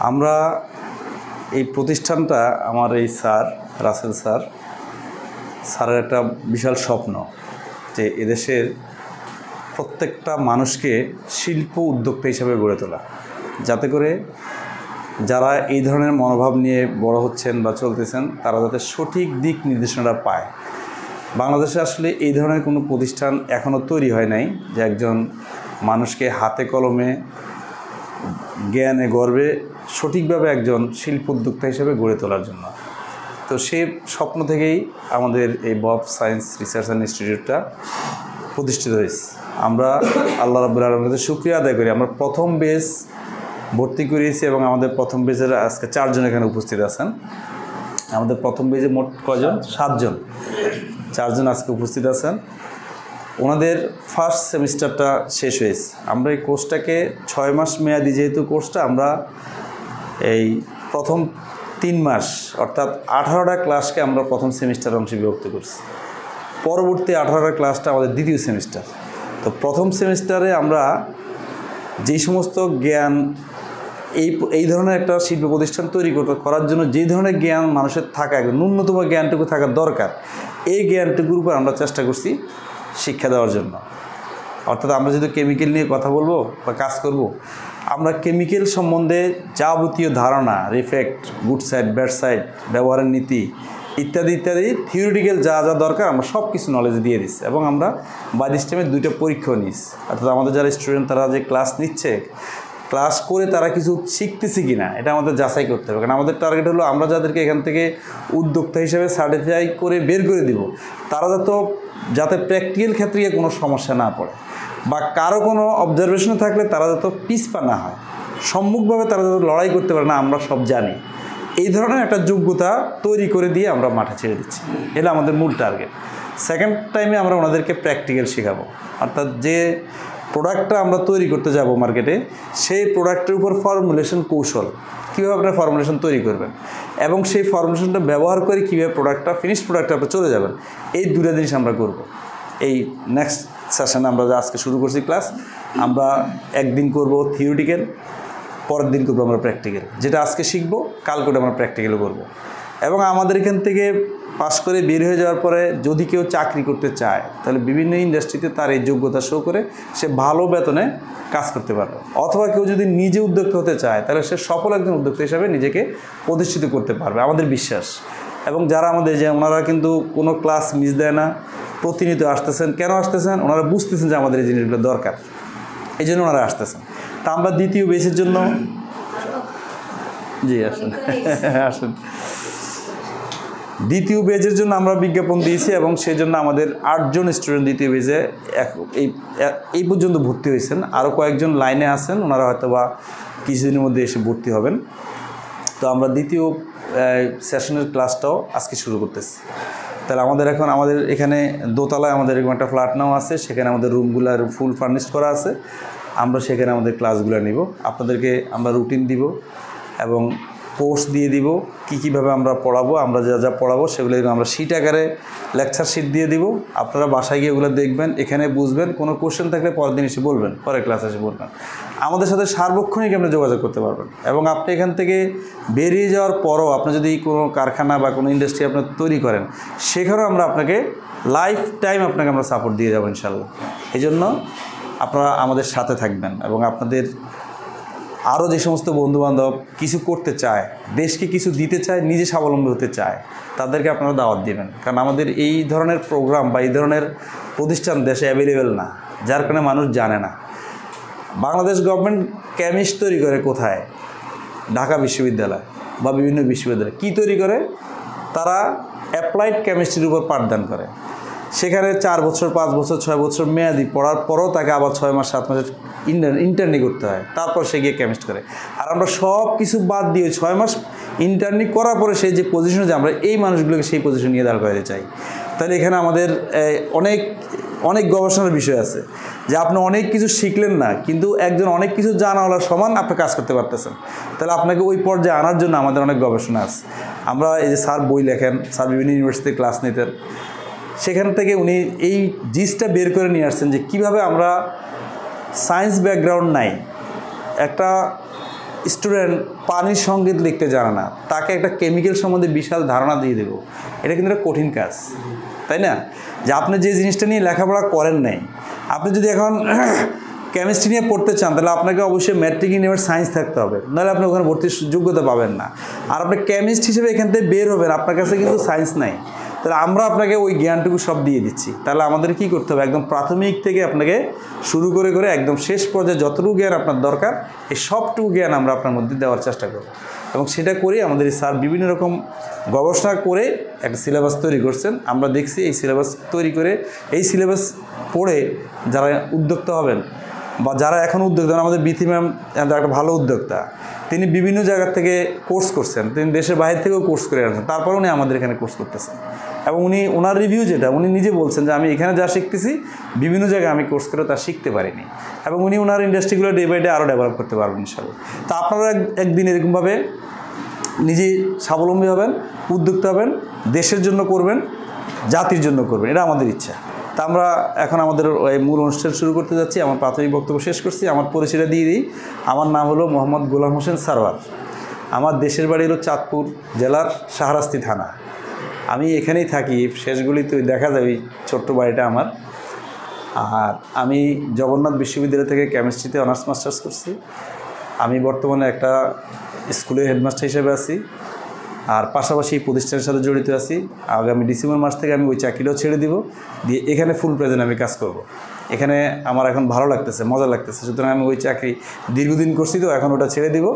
আমরা এই প্রতিষ্ঠানটা আমার এই স্যার রাসেল স্যারের একটা বিশাল স্বপ্ন যে এদেশের প্রত্যেকটা মানুষকে শিল্প উদ্যোক্তা হিসেবে গড়ে তোলা, যাতে করে যারা এই ধরনের মনোভাব নিয়ে বড় হচ্ছেন বা চলতেছেন তারা যাতে সঠিক দিক নির্দেশনা পায়। বাংলাদেশে আসলে এই ধরনের কোনো প্রতিষ্ঠান এখনও তৈরি হয় নাই যে একজন মানুষকে হাতে কলমে জ্ঞানে গর্বে সঠিকভাবে একজন শিল্প উদ্যোক্তা হিসেবে গড়ে তোলার জন্য। তো সেই স্বপ্ন থেকেই আমাদের এই বব সায়েন্স রিসার্চ অ্যান্ড ইনস্টিটিউটটা প্রতিষ্ঠিত হয়েছে। আমরা আল্লাহ রাব্বুল আলামিনের কাছে শুকরিয়া আদায় করি, আমরা প্রথম বেচ ভর্তি করিয়েছি এবং আমাদের প্রথম বেচের আজকে 4 জন এখানে উপস্থিত আছেন। আমাদের প্রথম বেচে মোট কয়জন? 7 জন, 4 জন আজকে উপস্থিত আছেন। ওনাদের ফার্স্ট সেমিস্টারটা শেষ হয়েছে। আমরা এই কোর্সটাকে 6 মাস মেয়াদি, যেহেতু কোর্সটা আমরা এই প্রথম 3 মাস অর্থাৎ 18টা ক্লাসকে আমরা প্রথম সেমিস্টার অংশে বিভক্ত করছি। পরবর্তী 18টা ক্লাসটা আমাদের দ্বিতীয় সেমিস্টার। তো প্রথম সেমিস্টারে আমরা যেই সমস্ত জ্ঞান এই ধরনের একটা শিল্প প্রতিষ্ঠান তৈরি করার জন্য যে ধরনের জ্ঞান মানুষের থাকা, ন্যূনতম জ্ঞানটুকু থাকা দরকার, এই জ্ঞানটুকুর উপর আমরা চেষ্টা করছি শিক্ষা দেওয়ার জন্য। অর্থাৎ আমরা যদি কেমিক্যাল নিয়ে কথা বলবো বা কাজ করব, আমরা কেমিক্যাল সম্বন্ধে যাবতীয় ধারণা, রিফেক্ট, গুড সাইড, ব্যাড সাইড, ব্যবহারের নীতি ইত্যাদি ইত্যাদি থিওরিটিক্যাল যা যা দরকার আমরা সব কিছু নলেজ দিয়ে দিচ্ছি। এবং আমরা বাই দিস টাইমে 2টা পরীক্ষাও নিচ্ছি। অর্থাৎ আমাদের যারা স্টুডেন্ট তারা যে ক্লাস নিচ্ছে, ক্লাস করে তারা কিছু শিখতেছে কি না এটা আমাদের যাচাই করতে হবে। কারণ আমাদের টার্গেট হলো আমরা যাদেরকে এখান থেকে উদ্যোক্তা হিসেবে সার্টিফাই করে বের করে দিব, তারা যাতে প্র্যাকটিক্যাল ক্ষেত্রে কোনো সমস্যা না পড়ে বা কারো কোনো অবজারভেশনে থাকলে তারা যাতে পিছপা না হয়, সম্মুখভাবে তারা যাতে লড়াই করতে পারে না আমরা সব জানি, এই ধরনের একটা যোগ্যতা তৈরি করে দিয়ে আমরা মাঠে ছেড়ে দিচ্ছি। এটা আমাদের মূল টার্গেট। সেকেন্ড টাইমে আমরা ওনাদেরকে প্র্যাকটিক্যাল শেখাবো। অর্থাৎ যে প্রোডাক্টটা আমরা তৈরি করতে যাব মার্কেটে, সেই প্রোডাক্টের উপর ফর্মুলেশন কৌশল, কীভাবে আপনার ফর্মুলেশন তৈরি করবেন এবং সেই ফর্মুলেশনটা ব্যবহার করে কীভাবে ফিনিশ প্রোডাক্টটা আপনি চলে যাবেন, এই 2টা জিনিস আমরা করব। এই নেক্সট সেশনে আমরা আজকে শুরু করছি ক্লাস, আমরা একদিন করব থিওরিটিক্যাল, পরের দিন করবো আমরা প্র্যাকটিক্যাল। যেটা আজকে শিখবো কাল করে আমরা প্র্যাকটিক্যালও করবো। এবং আমাদের এখান থেকে পাশ করে বের হয়ে যাওয়ার পরে যদি কেউ চাকরি করতে চায় তাহলে বিভিন্ন ইন্ডাস্ট্রিতে তার এই যোগ্যতা শো করে সে ভালো বেতনে কাজ করতে পারবে। অথবা কেউ যদি নিজে উদ্যোক্তা হতে চায় তাহলে সে সফল একজন উদ্যোক্তা হিসাবে নিজেকে প্রতিষ্ঠিত করতে পারবে, আমাদের বিশ্বাস। এবং যারা আমাদের যে ওনারা কিন্তু কোনো ক্লাস মিস দেয় না, প্রতিনিয়ত আসতেছেন। কেন আসতেছেন? ওনারা বুঝতেছেন যে আমাদের এই জিনিসগুলো দরকার, এই জন্য ওনারা আসতেছেন। তা আমরা দ্বিতীয় বেচের জন্য আসুন দ্বিতীয় বেচের জন্য আমরা বিজ্ঞাপন দিয়েছি এবং সেই জন্য আমাদের 8 জন স্টুডেন্ট দ্বিতীয় বেচে এই পর্যন্ত ভর্তি হয়েছেন। আরও কয়েকজন লাইনে আছেন, ওনারা হয়তো বা কিছুদিনের মধ্যে এসে ভর্তি হবেন। তো আমরা দ্বিতীয় সেশনের ক্লাসটাও আজকে শুরু করতেছি। তাহলে আমাদের এখানে দোতলায় আমাদের এরকম একটা ফ্ল্যাট নাও আছে, সেখানে আমাদের রুমগুলো ফুল ফার্নিশ করা আছে। আমরা সেখানে আমাদের ক্লাসগুলো নিব, আপনাদেরকে আমরা রুটিন দিব এবং কোর্স দিয়ে দিব, কীভাবে আমরা পড়াবো, আমরা যা যা পড়াবো সেগুলো আমরা শিট আকারে লেকচার শিট দিয়ে দিব। আপনারা বাসায় গিয়ে ওগুলো দেখবেন, এখানে বুঝবেন। কোনো কোশ্চেন থাকলে পরের দিন এসে বলবেন, পরের ক্লাসে এসে বলবেন। আমাদের সাথে সার্বক্ষণিক আপনি যোগাযোগ করতে পারবেন। এবং আপনি এখান থেকে বেরিয়ে যাওয়ার পরও আপনি যদি কোনো কারখানা বা কোনো ইন্ডাস্ট্রি আপনার তৈরি করেন, সেখানেও আমরা আপনাকে লাইফ টাইম আপনাকে আমরা সাপোর্ট দিয়ে যাবো ইনশাল্লাহ। এই জন্য আপনারা আমাদের সাথে থাকবেন এবং আপনাদের আরও যে সমস্ত বন্ধুবান্ধব কিছু করতে চায়, দেশকে কিছু দিতে চায়, নিজে স্বাবলম্বী হতে চায়, তাদেরকে আপনারা দাওয়াত দেবেন। কারণ আমাদের এই ধরনের প্রোগ্রাম বা এই ধরনের প্রতিষ্ঠান দেশে অ্যাভেলেবেল না, যার কারণে মানুষ জানে না। বাংলাদেশ গভর্নমেন্ট কেমিস্ট তৈরি করে কোথায়? ঢাকা বিশ্ববিদ্যালয় বা বিভিন্ন বিশ্ববিদ্যালয়। কি তৈরি করে? তারা অ্যাপ্লাইড কেমিস্ট্রির উপর পাঠদান করে। সেখানে 4 বছর, 5 বছর, 6 বছর মেয়াদি পড়ার পরও তাকে আবার 6 মাস 7 মাসের ইন্টার্নি করতে হয়, তারপর সে গিয়ে কেমিস্ট করে। আর আমরা সব কিছু বাদ দিয়ে 6 মাস ইন্টার্নি করার পরে সেই যে পজিশনে যে আমরা এই মানুষগুলোকে সেই পজিশনে নিয়ে দাঁড় করাতে চাই। তাহলে এখানে আমাদের অনেক গবেষণার বিষয় আছে যে আপনি অনেক কিছু শিখলেন না, কিন্তু একজন অনেক কিছু জানাওয়ালার সমান আপনি কাজ করতে পারতেছেন। তাহলে আপনাকে ওই পর্যায়ে আনার জন্য আমাদের অনেক গবেষণা আছে। আমরা এই যে স্যার বই লেখেন, স্যার বিভিন্ন ইউনিভার্সিটিতে ক্লাস নিতেন, সেখান থেকে উনি এই জিনিসটা বের করে নিয়ে আসছেন যে কীভাবে আমরা সায়েন্স ব্যাকগ্রাউন্ড নাই, একটা স্টুডেন্ট পানির সঙ্গীত লিখতে জানে না, তাকে একটা কেমিক্যাল সম্বন্ধে বিশাল ধারণা দিয়ে দেবো, এটা কিন্তু একটা কঠিন কাজ, তাই না? যে আপনি যে জিনিসটা নিয়ে লেখাপড়া করেন নাই, আপনি যদি এখন কেমিস্ট্রি নিয়ে পড়তে চান তাহলে আপনাকে অবশ্যই ম্যাট্রিক ইউনিভার্স সায়েন্স থাকতে হবে, নাহলে আপনি ওখানে ভর্তির যোগ্যতা পাবেন না। আর আপনি কেমিস্ট হিসেবে এখান থেকে বের হবেন, আপনার কাছে কিন্তু সায়েন্স নাই, তাহলে আমরা আপনাকে ওই জ্ঞানটুকু সব দিয়ে দিচ্ছি। তাহলে আমাদের কি করতে হবে, একদম প্রাথমিক থেকে আপনাকে শুরু করে করে একদম শেষ পর্যায়ে যতটুকু জ্ঞান আপনার দরকার এই সবটুকু জ্ঞান আমরা আপনার মধ্যে দেওয়ার চেষ্টা করব। এবং সেটা করে আমাদের এই স্যার বিভিন্ন রকম গবেষণা করে একটা সিলেবাস তৈরি করছেন। আমরা দেখছি এই সিলেবাস তৈরি করে এই সিলেবাস পড়ে যারা উদ্যোক্তা হবেন বা যারা এখন উদ্যোক্তা, আমাদের বিথি ম্যাম একটা ভালো উদ্যোক্তা, তিনি বিভিন্ন জায়গা থেকে কোর্স করছেন, তিনি দেশের বাইরে থেকেও কোর্স করে আসছেন, তারপর উনি আমাদের এখানে কোর্স করতেছেন। এবং উনি ওনার রিভিউ যেটা উনি নিজে বলছেন যে আমি এখানে যা শিখতেছি বিভিন্ন জায়গায় আমি কোর্স করে তা শিখতে পারিনি, এবং উনি ওনার ইন্ডাস্ট্রিগুলো ডে বাই ডে আরও ডেভেলপ করতে পারবেন ইনশাআল্লাহ। তো আপনারা একদিন এরকমভাবে নিজে স্বাবলম্বী হবেন, উদ্যোক্তা হবেন, দেশের জন্য করবেন, জাতির জন্য করবেন, এটা আমাদের ইচ্ছা। তা আমরা এখন আমাদের এই মূল অনুষ্ঠান শুরু করতে যাচ্ছি। আমার প্রাথমিক বক্তব্য শেষ করছি, আমার পরিচয়টা দিয়ে দিই। আমার নাম হলো মোহাম্মদ গোলাম হোসেন সারওয়ার। আমার দেশের বাড়ি হলো চাঁদপুর জেলার শাহরাস্তি থানা। আমি এখানেই থাকি, শেষগুলিতে দেখা যাবে ছোট্ট বাড়িটা আমার। আর আমি জগন্নাথ বিশ্ববিদ্যালয় থেকে কেমিস্ট্রিতে অনার্স মাস্টার্স করছি। আমি বর্তমানে একটা স্কুলের হেডমাস্টার হিসেবে আছি, আর পাশাপাশি এই প্রতিষ্ঠানের সাথে জড়িত আছি। আগামী ডিসেম্বর মাস থেকে আমি ওই চাকরিটাও ছেড়ে দিব, দিয়ে এখানে ফুল প্রেজেন্ট আমি কাজ করব। এখানে আমার এখন ভালো লাগতেছে, মজা লাগতেছে, সুতরাং আমি ওই চাকরি দীর্ঘদিন করছি, তো এখন ওটা ছেড়ে দিব,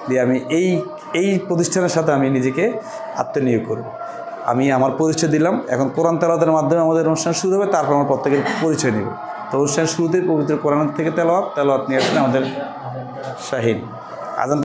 দিয়ে আমি এই প্রতিষ্ঠানের সাথে আমি নিজেকে আত্মনিয়োগ করব। আমি আমার পরিচয় দিলাম, এখন কোরআন তেলাওয়াতের মাধ্যমে আমাদের অনুষ্ঠান শুরু হবে, তারপর আমার প্রত্যেকের পরিচয় নেব। তো অনুষ্ঠান শুরুতেই পবিত্র কোরআন থেকে তেলাওয়াত নিয়ে আসলে আমাদের শাহিন আজান।